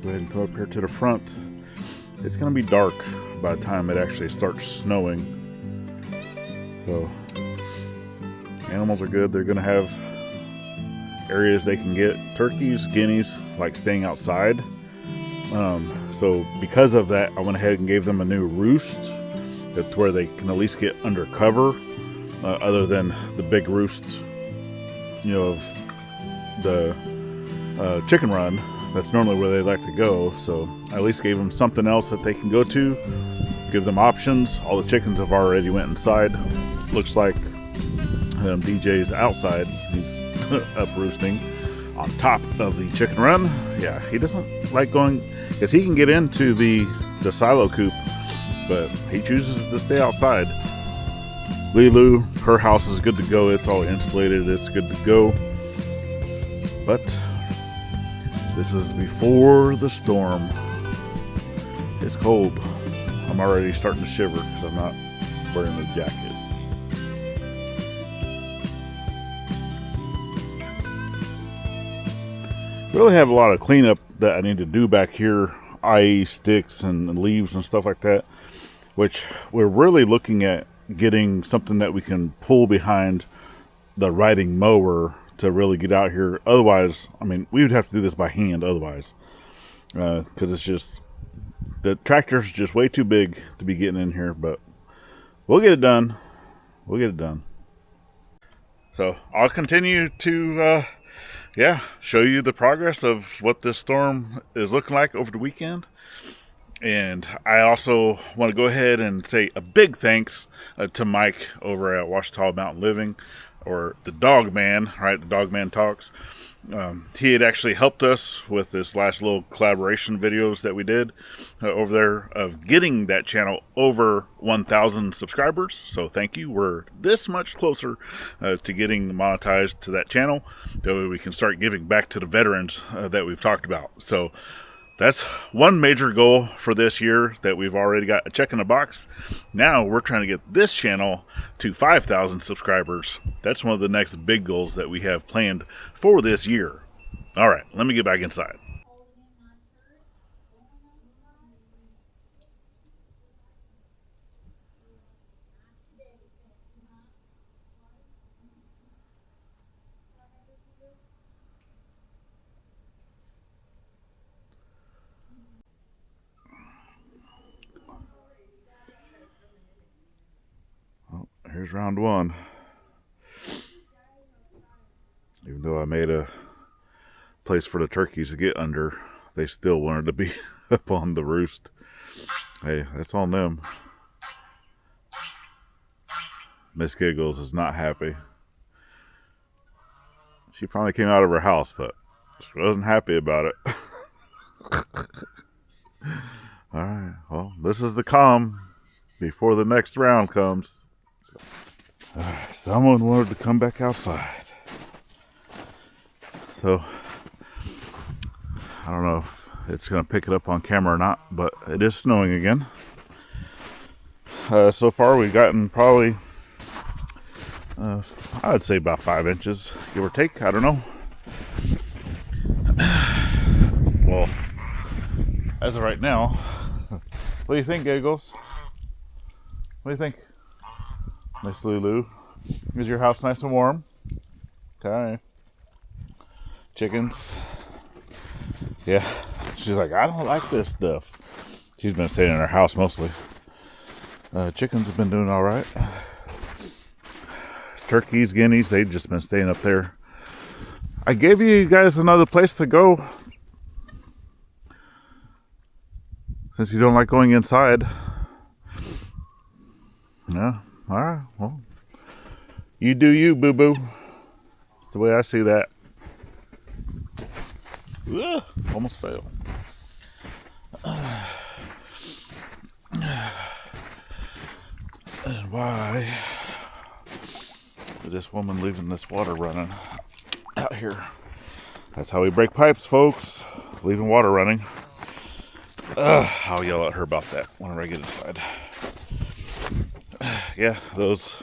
go ahead and come up here to the front. It's going to be dark by the time it actually starts snowing. So animals are good. They're going to have areas they can get. Turkeys, guineas like staying outside. So because of that, I went ahead and gave them a new roost. That's where they can at least get under cover, other than the big roost, you know, of the chicken run. That's normally where they like to go. So I at least gave them something else that they can go to, give them options. All the chickens have already went inside. Looks like DJ's outside. He's up roosting on top of the chicken run. Yeah, he doesn't like going, because he can get into the silo coop, but he chooses to stay outside. Lulu, her house is good to go. It's all insulated. It's good to go. But this is before the storm. It's cold. I'm already starting to shiver because I'm not wearing a jacket. Really have a lot of cleanup that I need to do back here, i.e. sticks and leaves and stuff like that, which we're really looking at getting something that we can pull behind the riding mower to really get out here. Otherwise, I mean, we would have to do this by hand otherwise, because it's just, the tractor's just way too big to be getting in here, but we'll get it done. We'll get it done. So I'll continue to show you the progress of what this storm is looking like over the weekend. And I also want to go ahead and say a big thanks to Mike over at Ouachita Mountain Living, or the Dog Man, right? The Dog Man Talks. He had actually helped us with this last little collaboration videos that we did over there of getting that channel over 1,000 subscribers. So thank you. We're this much closer to getting monetized to that channel. That way we can start giving back to the veterans that we've talked about. So that's one major goal for this year that we've already got a check in the box. Now we're trying to get this channel to 5,000 subscribers. That's one of the next big goals that we have planned for this year. All right, let me get back inside. Here's round one. Even though I made a place for the turkeys to get under, they still wanted to be up on the roost. Hey, that's on them. Miss Giggles is not happy. She finally came out of her house, but she wasn't happy about it. Alright, well, this is the calm before the next round comes. Someone wanted to come back outside. So, I don't know if it's going to pick it up on camera or not, but it is snowing again. So far we've gotten probably, I would say about 5 inches, give or take. I don't know. Well, as of right now, what do you think, Giggles? What do you think? Miss Lulu, is your house nice and warm? Okay. Chickens. Yeah, she's like, I don't like this stuff. She's been staying in her house mostly. Chickens have been doing all right. Turkeys, guineas, they've just been staying up there. I gave you guys another place to go, since you don't like going inside. Yeah. All right, well, you do you, boo-boo. That's the way I see that. Ugh, almost fell. And why is this woman leaving this water running out here? That's how we break pipes, folks. Leaving water running. I'll yell at her about that whenever I get inside. Yeah, those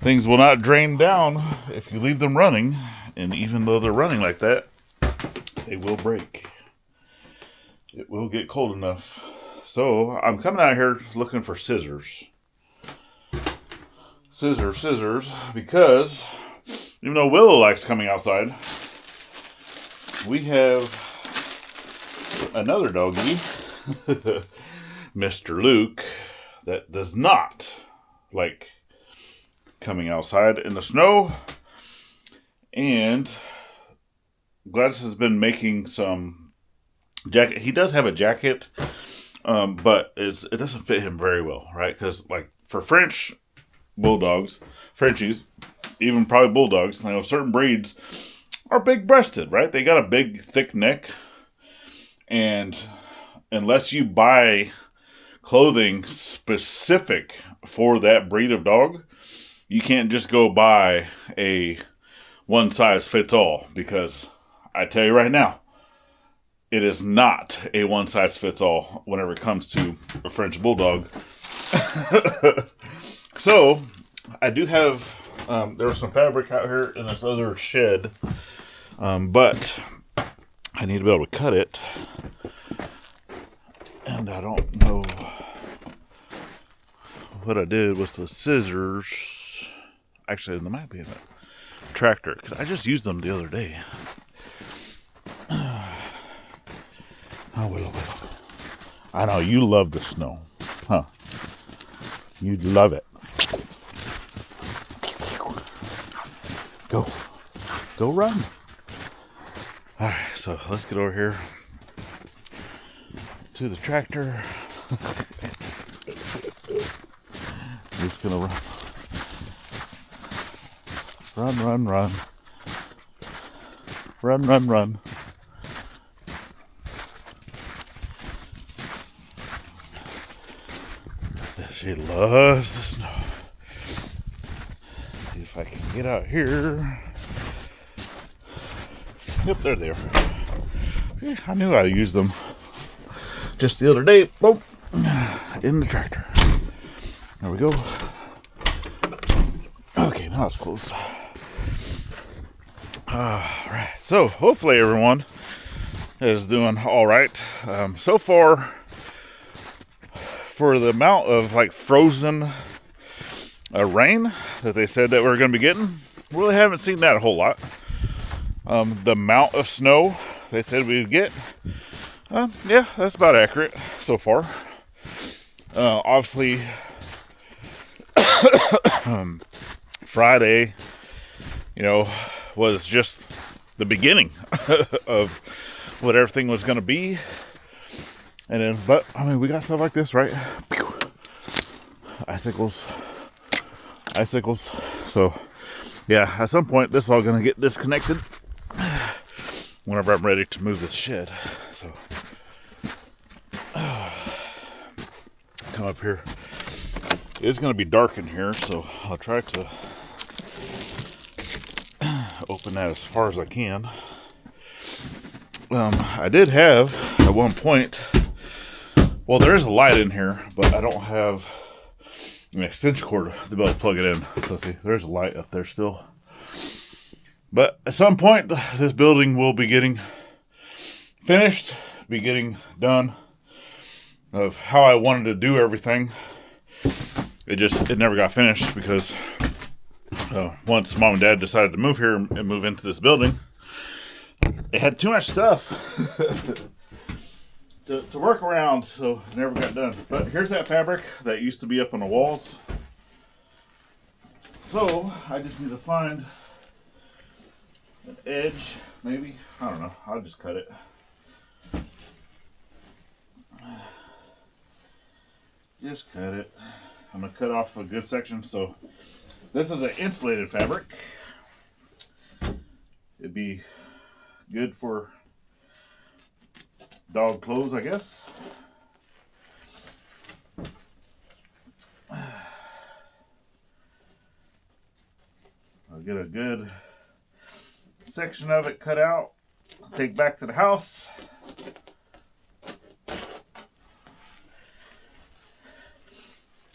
things will not drain down if you leave them running. And even though they're running like that, they will break. it will get cold enough. So I'm coming out here looking for scissors. Scissors, because even though Willow likes coming outside, we have another doggy, Mr. Luke, that does not like coming outside in the snow. And Gladys has been making some jacket. He does have a jacket, but it doesn't fit him very well, right? Because like for French bulldogs, Frenchies, even probably bulldogs, certain breeds are big-breasted, right? They got a big, thick neck, and unless you buy clothing specific for that breed of dog, you can't just go buy a one-size-fits-all, because I tell you right now, it is not a one-size-fits-all whenever it comes to a French bulldog. So, I do have, there was some fabric out here in this other shed, but I need to be able to cut it, and I don't know what I did with the scissors. Actually, there might be in a tractor, because I just used them the other day. Oh, Willow. I know, you love the snow, huh? You love it. Go run. Alright, so let's get over here to the tractor. I'm just gonna run. Run. She loves the snow. Let's see if I can get out here. Yep, there they are. Yeah, I knew I used them just the other day. Boom, in the tractor. There we go. Okay, now it's close. Alright, so hopefully everyone is doing alright. So far, for the amount of like frozen rain that they said that we were going to be getting, really haven't seen that a whole lot. The amount of snow they said we would get, yeah, that's about accurate so far. Obviously, Friday, was just the beginning of what everything was going to be. And then, but, we got stuff like this, right? Icicles. So, yeah, at some point, this is all going to get disconnected whenever I'm ready to move this shed. So, come up here. It's going to be dark in here, so I'll try to open that as far as I can. I did have, at one point, well, there is a light in here, but I don't have an extension cord to be able to plug it in. So see, there's a light up there still. But at some point, this building will be getting finished, be getting done of how I wanted to do everything. It never got finished because once Mom and Dad decided to move here and move into this building, they had too much stuff to work around, so it never got done. But here's that fabric that used to be up on the walls. So I just need to find an edge, maybe. I don't know. I'll just cut it. Just cut it. I'm going to cut off a good section. So this is an insulated fabric. It'd be good for dog clothes, I guess. I'll get a good section of it cut out, take back to the house.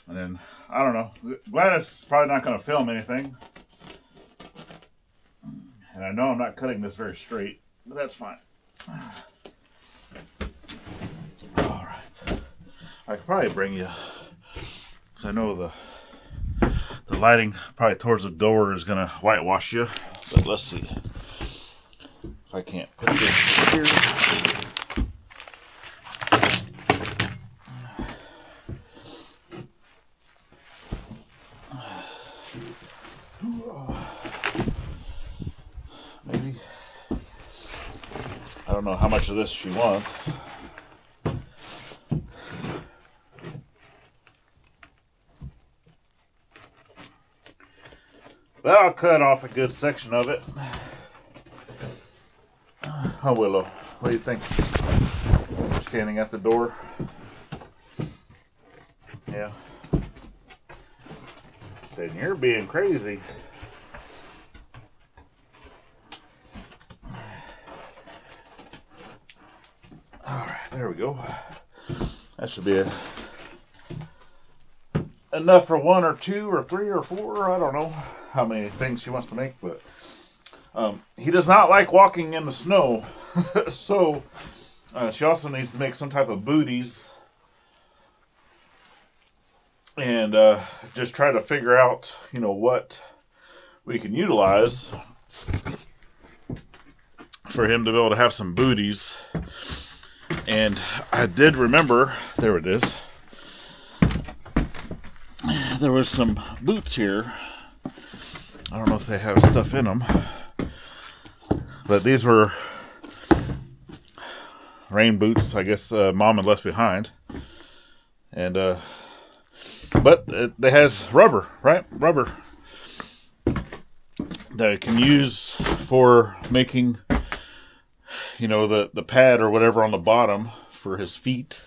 And then, I don't know, Gladys is probably not going to film anything. And I know I'm not cutting this very straight, but that's fine. I could probably bring you, because I know the lighting probably towards the door is going to whitewash you. But let's see if I can't put this here. Maybe. I don't know how much of this she wants. But I'll cut off a good section of it. Oh, Willow, what do you think? You're standing at the door. Yeah. Saying you're being crazy. Alright, there we go. That should be enough for 1 or 2 or 3 or 4. I don't know how many things she wants to make, but he does not like walking in the snow. So she also needs to make some type of booties and just try to figure out, you know, what we can utilize for him to be able to have some booties. And I did remember, there it is, there was some boots here. I don't know if they have stuff in them, but these were rain boots, I guess Mom had left behind. And but it has rubber, right? Rubber that it can use for making, you know, the pad or whatever on the bottom for his feet.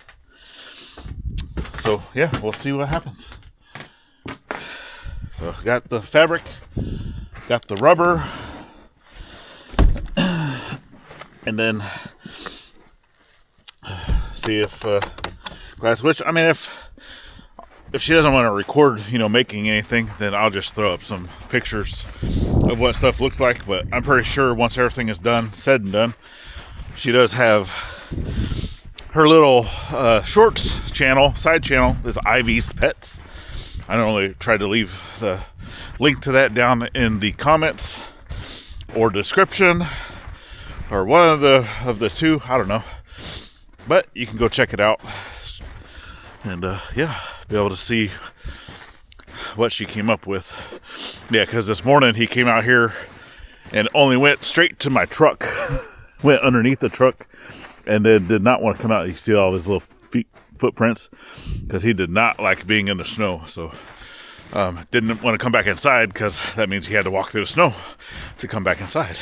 So yeah, we'll see what happens. So got the fabric, got the rubber, and then see if glass. Which, I mean, if she doesn't want to record, you know, making anything, then I'll just throw up some pictures of what stuff looks like. But I'm pretty sure once everything is done, said and done, she does have her little shorts channel, side channel, is Ivey's Pets. I normally try to leave the link to that down in the comments or description, or one of the two, I don't know. But you can go check it out and yeah, be able to see what she came up with. Yeah, because this morning he came out here and only went straight to my truck, went underneath the truck, and then did not want to come out. You see all his little footprints, because he did not like being in the snow. So didn't want to come back inside, because that means he had to walk through the snow to come back inside.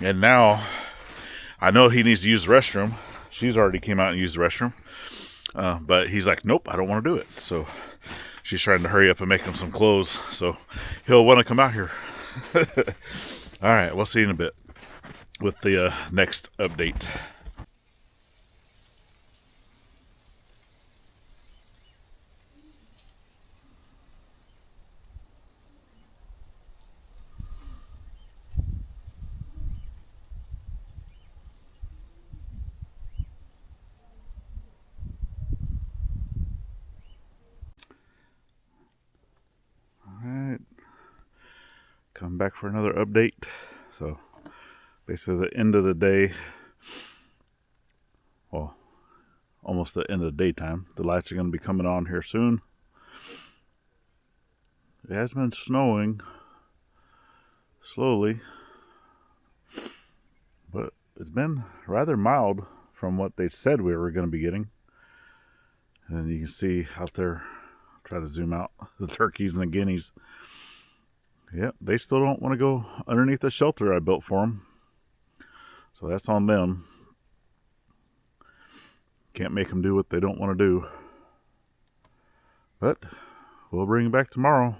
And now I know he needs to use the restroom. She's already came out and used the restroom, but he's like, nope, I don't want to do it. So she's trying to hurry up and make him some clothes, so he'll want to come out here. All right, we'll see you in a bit with the next update. Alright, come back for another update. So basically the end of the day, well, almost the end of the daytime. The lights are going to be coming on here soon. It has been snowing slowly, but it's been rather mild from what they said we were going to be getting. And you can see out there, try to zoom out, the turkeys and the guineas. Yep, they still don't want to go underneath the shelter I built for them. So that's on them. Can't make them do what they don't want to do. But we'll bring it back tomorrow.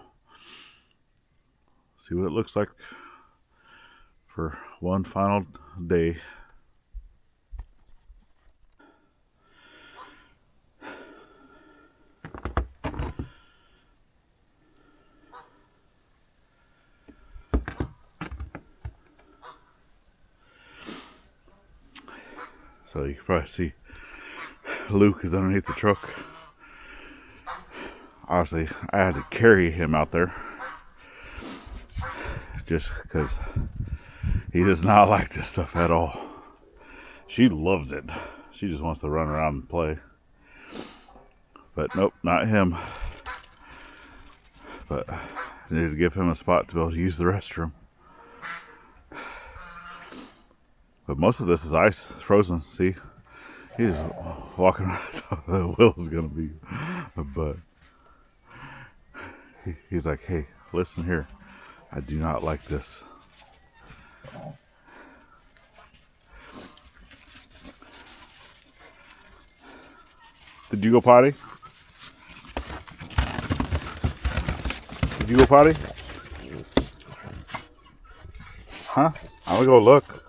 See what it looks like for one final day. So you can probably see Luke is underneath the truck. Obviously, I had to carry him out there just because he does not like this stuff at all. She loves it. She just wants to run around and play. But nope, not him. But I needed to give him a spot to be able to use the restroom. But most of this is ice, it's frozen. See, he's walking around. Will's gonna be, but he's like, hey, listen here, I do not like this. Did you go potty? Did you go potty? Huh? I'm gonna go look.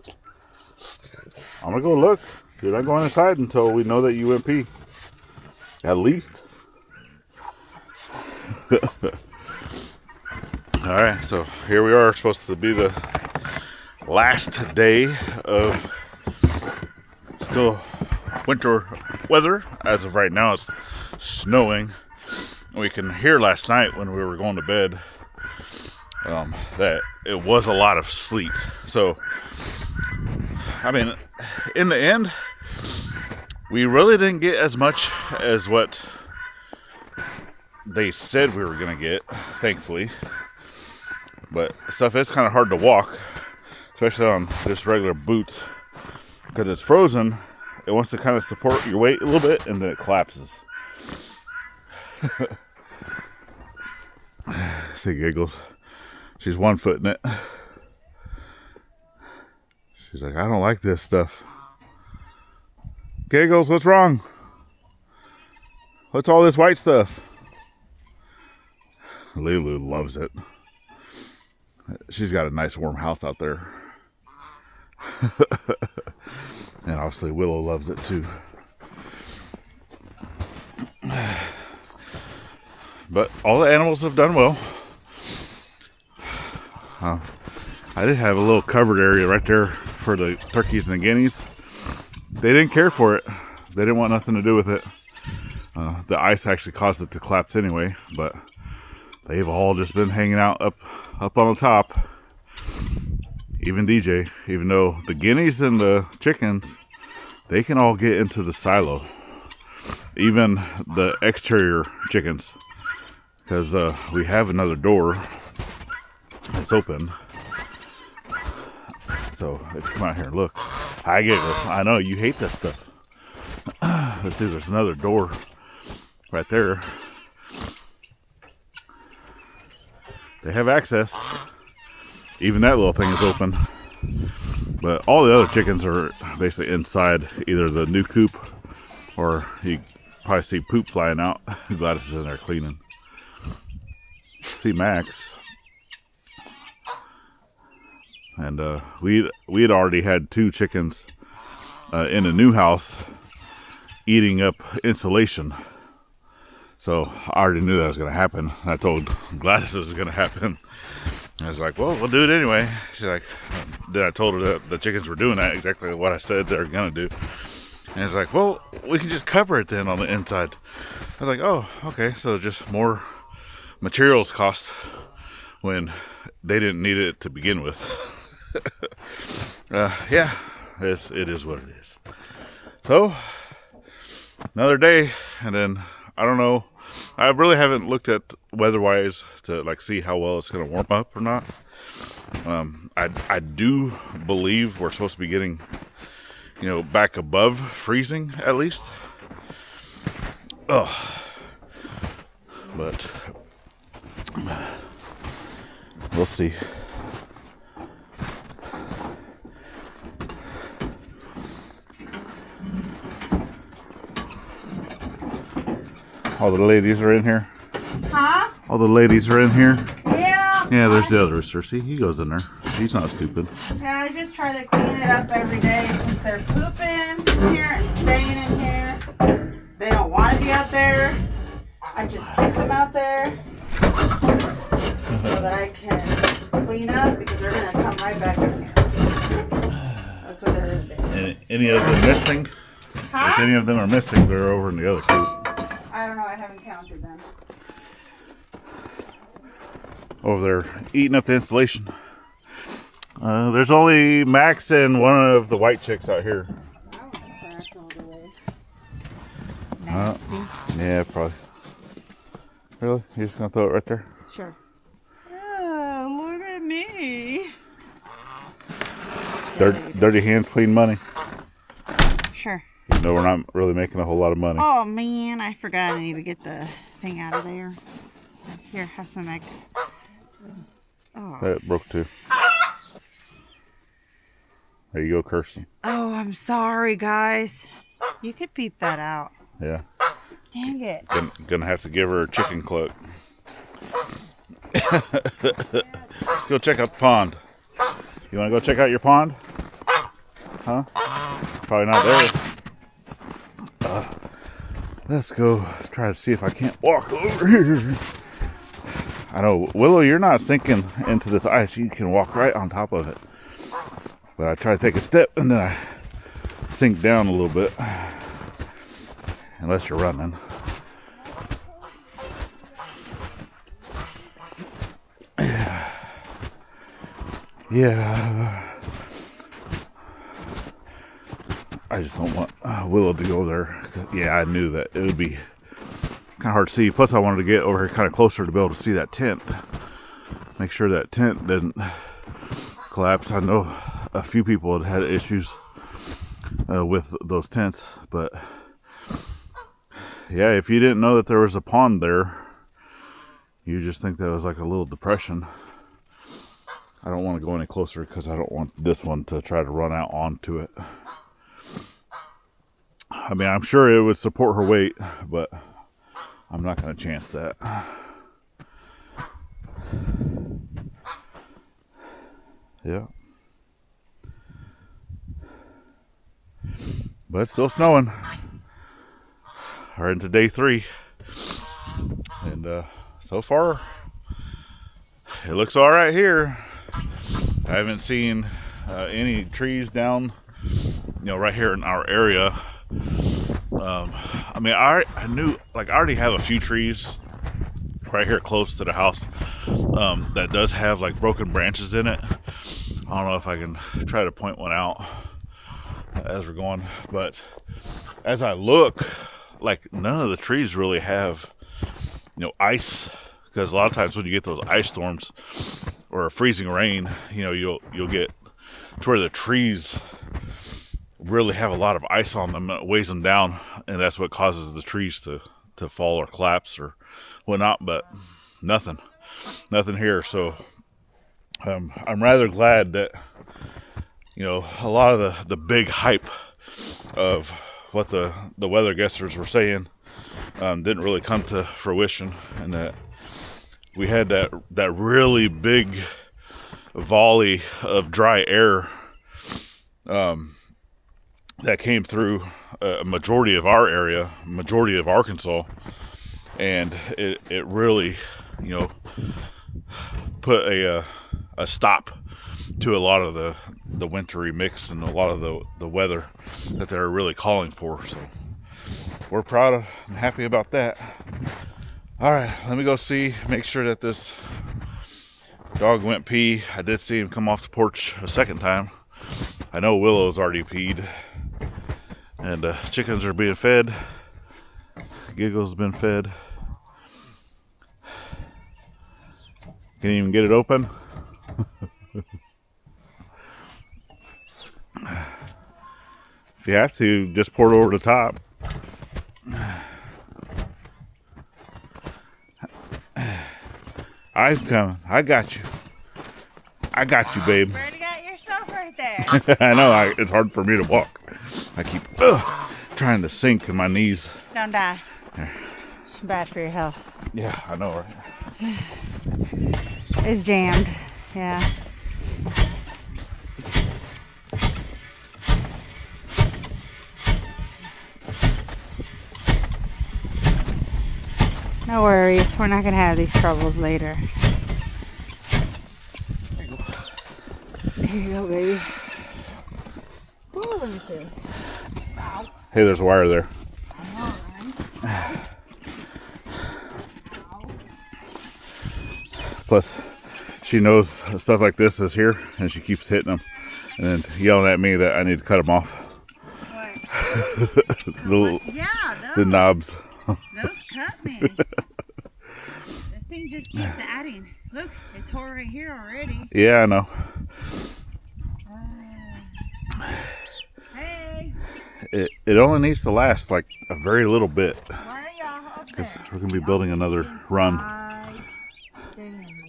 I'm gonna go look. You're not going inside until we know that you went pee. At least. Alright, so here we are, supposed to be the last day of still winter weather. As of right now, it's snowing. We can hear last night when we were going to bed that it was a lot of sleet. So, I mean, in the end, we really didn't get as much as what they said we were going to get, thankfully. But stuff is kind of hard to walk, especially on just regular boots, because it's frozen. It wants to kind of support your weight a little bit, and then it collapses. See, Giggles. She's 1 foot in it. She's like, I don't like this stuff. Giggles, what's wrong? What's all this white stuff? Lulu loves it. She's got a nice warm house out there. And obviously Willow loves it too. But all the animals have done well. I did have a little covered area right there for the turkeys and the guineas. They didn't care for it. They didn't want nothing to do with it. The ice actually caused it to collapse anyway, but they've all just been hanging out up on the top. Even DJ, even though the guineas and the chickens, they can all get into the silo. Even the exterior chickens, because we have another door. It's open. So if you come out here and look, hi Giggles. I know you hate that stuff. Let's see, there's another door right there. They have access. Even that little thing is open. But all the other chickens are basically inside either the new coop, or you probably see poop flying out. Gladys is in there cleaning. See Max. And we had already had 2 chickens in a new house eating up insulation. So I already knew that was going to happen. I told Gladys this was going to happen. I was like, well, we'll do it anyway. She's like, then I told her that the chickens were doing that, exactly what I said they were going to do. And it's like, well, we can just cover it then on the inside. I was like, oh, okay. So just more materials cost when they didn't need it to begin with. Yeah, it is what it is. So, another day, and then, I don't know, I really haven't looked at weather-wise to like see how well it's going to warm up or not. I do believe we're supposed to be getting, back above freezing at least. Oh, but we'll see. All the ladies are in here. Huh? All the ladies are in here. Yeah. Yeah, there's the other rooster. See, he goes in there. He's not stupid. Yeah, I just try to clean it up every day since they're pooping in here and staying in here. They don't want to be out there. I just keep them out there so that I can clean up, because they're going to come right back in here. That's what they're doing. Any of them missing? Huh? If any of them are missing, they're over in the other coop. I don't know. I haven't counted them. Over there eating up the insulation. There's only Max and one of the white chicks out here. I want to crash all the way. Nasty. Yeah, probably. Really? You're just gonna throw it right there? Sure. Oh, look at me. Dirty hands, clean money. Sure. You know we're not really making a whole lot of money. Oh man, I forgot I need to get the thing out of there. Here, have some eggs. Oh. That broke too. There you go, Kirsten. Oh, I'm sorry, guys. You could beep that out. Yeah. Dang it. Gonna have to give her a chicken cluck. Let's go check out the pond. You wanna go check out your pond? Huh? Probably not there. Let's go try to see if I can't walk over here. I know, Willow, you're not sinking into this ice. You can walk right on top of it. But I try to take a step and then I sink down a little bit. Unless you're running. Yeah. I just don't want Willow to go there. Yeah, I knew that it would be kind of hard to see. Plus, I wanted to get over here kind of closer to be able to see that tent. Make sure that tent didn't collapse. I know a few people had issues with those tents, but yeah, if you didn't know that there was a pond there, you just think that it was like a little depression. I don't want to go any closer because I don't want this one to try to run out onto it. I mean, I'm sure it would support her weight, but I'm not going to chance that. Yeah. But it's still snowing. We're into day 3. And so far, it looks all right here. I haven't seen any trees down, right here in our area. I mean, I knew, like, I already have a few trees right here close to the house that does have, like, broken branches in it. I don't know if I can try to point one out as we're going, but as I look, like, none of the trees really have, ice, because a lot of times when you get those ice storms or a freezing rain, you'll get to where the trees really have a lot of ice on them. It weighs them down, and that's what causes the trees to fall or collapse or whatnot. But nothing here. So I'm rather glad that a lot of the big hype of what the weather guessers were saying didn't really come to fruition, and that we had that really big volley of dry air that came through a majority of our area, majority of Arkansas, and it really, put a stop to a lot of the wintry mix and a lot of the weather that they're really calling for. So we're proud of and happy about that. All right, let me go make sure that this dog went pee. I did see him come off the porch a second time. I know Willow's already peed. And chickens are being fed. Giggles has been fed. Can't even get it open. If you have to, just pour it over the top. I'm coming. I got you. I got you, babe. You already got yourself right there. I know. It's hard for me to walk. I keep trying to sink in my knees. Don't die. Bad for your health. Yeah, I know, right? It's jammed. Yeah. No worries. We're not going to have these troubles later. There you go. Here you go, baby. Ooh, let me see. Wow. Hey, there's a wire there. Plus, she knows stuff like this is here, and she keeps hitting them and then yelling at me that I need to cut them off. The knobs. Those cut me. This thing just keeps adding. Look, it tore right here already. Yeah, I know. Hey. It only needs to last like a very little bit. Why are y'all up there? We're going to be building another run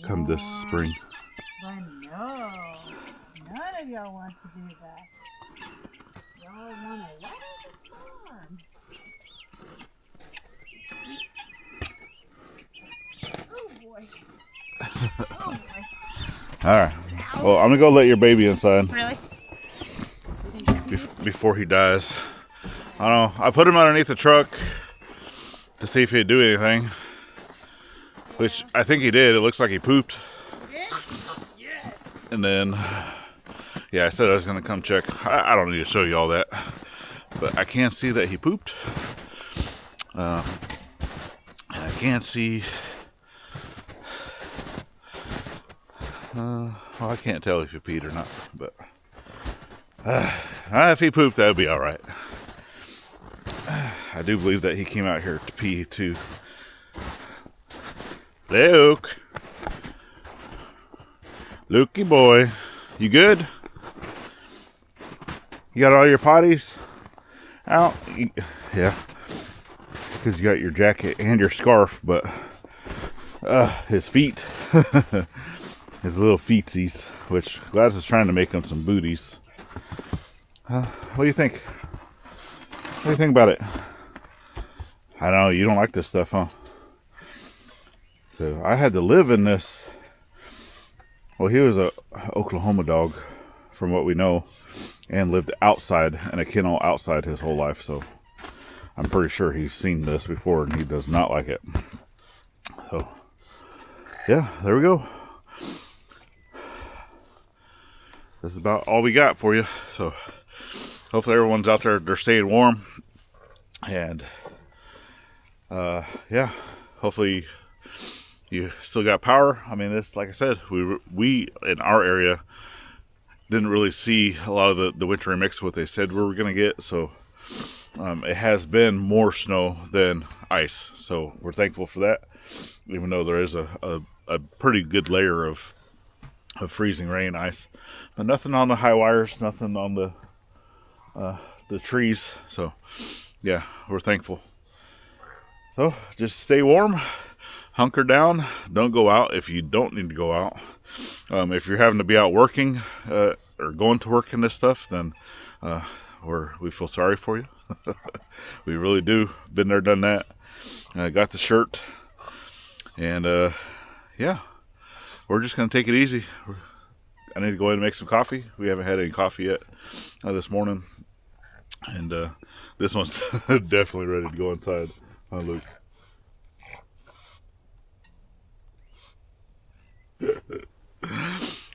come this spring. I know. None of y'all want to do that. Y'all want to let it storm. Oh boy. Oh boy. Alright. Well, I'm going to go let your baby inside. Really? Before he dies. I don't know. I put him underneath the truck to see if he'd do anything. Which I think he did. It looks like he pooped. Yeah. And then, yeah, I said I was going to come check. I don't need to show you all that. But I can see that he pooped. And I can't see... well, I can't tell if he peed or not. But if he pooped, that would be all right. I do believe that he came out here to pee too. Luke. Lukey boy. You good? You got all your potties out? Yeah. Because you got your jacket and your scarf, but his feet. His little feetsies, which Gladys is trying to make him some booties. What do you think? What do you think about it? I know you don't like this stuff, huh? So I had to live in this. Well, he was a Oklahoma dog, from what we know, and lived outside in a kennel outside his whole life. So I'm pretty sure he's seen this before, and he does not like it. So yeah, there we go. This is about all we got for you. So hopefully everyone's out there, they're staying warm. And yeah, hopefully you still got power. I mean, this, like I said, we in our area didn't really see a lot of the wintry mix what they said we were going to get. So it has been more snow than ice. So we're thankful for that, even though there is a pretty good layer of freezing rain, ice, but nothing on the high wires, nothing on the trees. So yeah, we're thankful. So just stay warm, hunker down, don't go out if you don't need to go out. If you're having to be out working or going to work in this stuff, then we feel sorry for you. We really do. Been there, done that. Got the shirt, and yeah, we're just gonna take it easy. I need to go ahead and make some coffee. We haven't had any coffee yet this morning, and this one's definitely ready to go inside. Huh, Luke?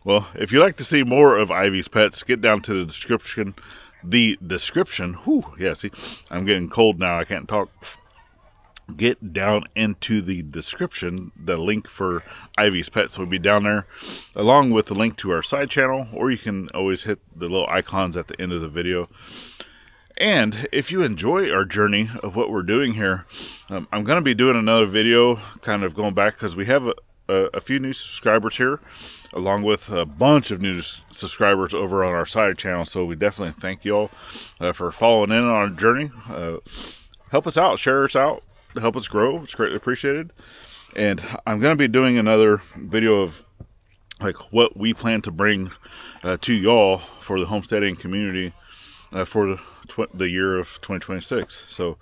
Well, if you'd like to see more of Ivey's pets, get down to the description. Whew, yeah, see, I'm getting cold now. I can't talk. Get down into the description. The link for Ivey's pets will be down there, along with the link to our side channel, or you can always hit the little icons at the end of the video. And if you enjoy our journey of what we're doing here, I'm going to be doing another video kind of going back, because we have a few new subscribers here, along with a bunch of new subscribers over on our side channel. So we definitely thank you all for following in on our journey. Help us out, share us out, help us grow. It's greatly appreciated. And I'm going to be doing another video of like what we plan to bring to y'all for the homesteading community for the year of 2026. So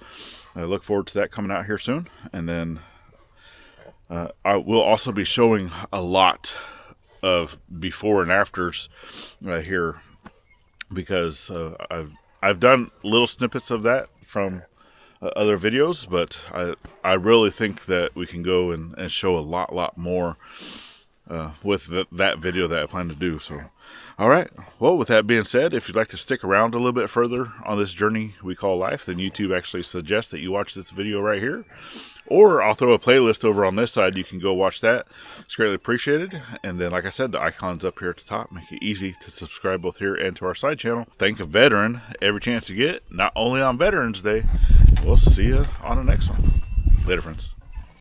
I look forward to that coming out here soon. And then I will also be showing a lot of before and afters here, because I've done little snippets of that from other videos, but I really think that we can go and show a lot more with that video that I plan to do. So, all right. Well, with that being said, if you'd like to stick around a little bit further on this journey we call life, then YouTube actually suggests that you watch this video right here. Or I'll throw a playlist over on this side. You can go watch that. It's greatly appreciated. And then, like I said, the icons up here at the top make it easy to subscribe both here and to our side channel. Thank a veteran every chance you get, not only on Veterans Day. We'll see you on the next one. Later, friends.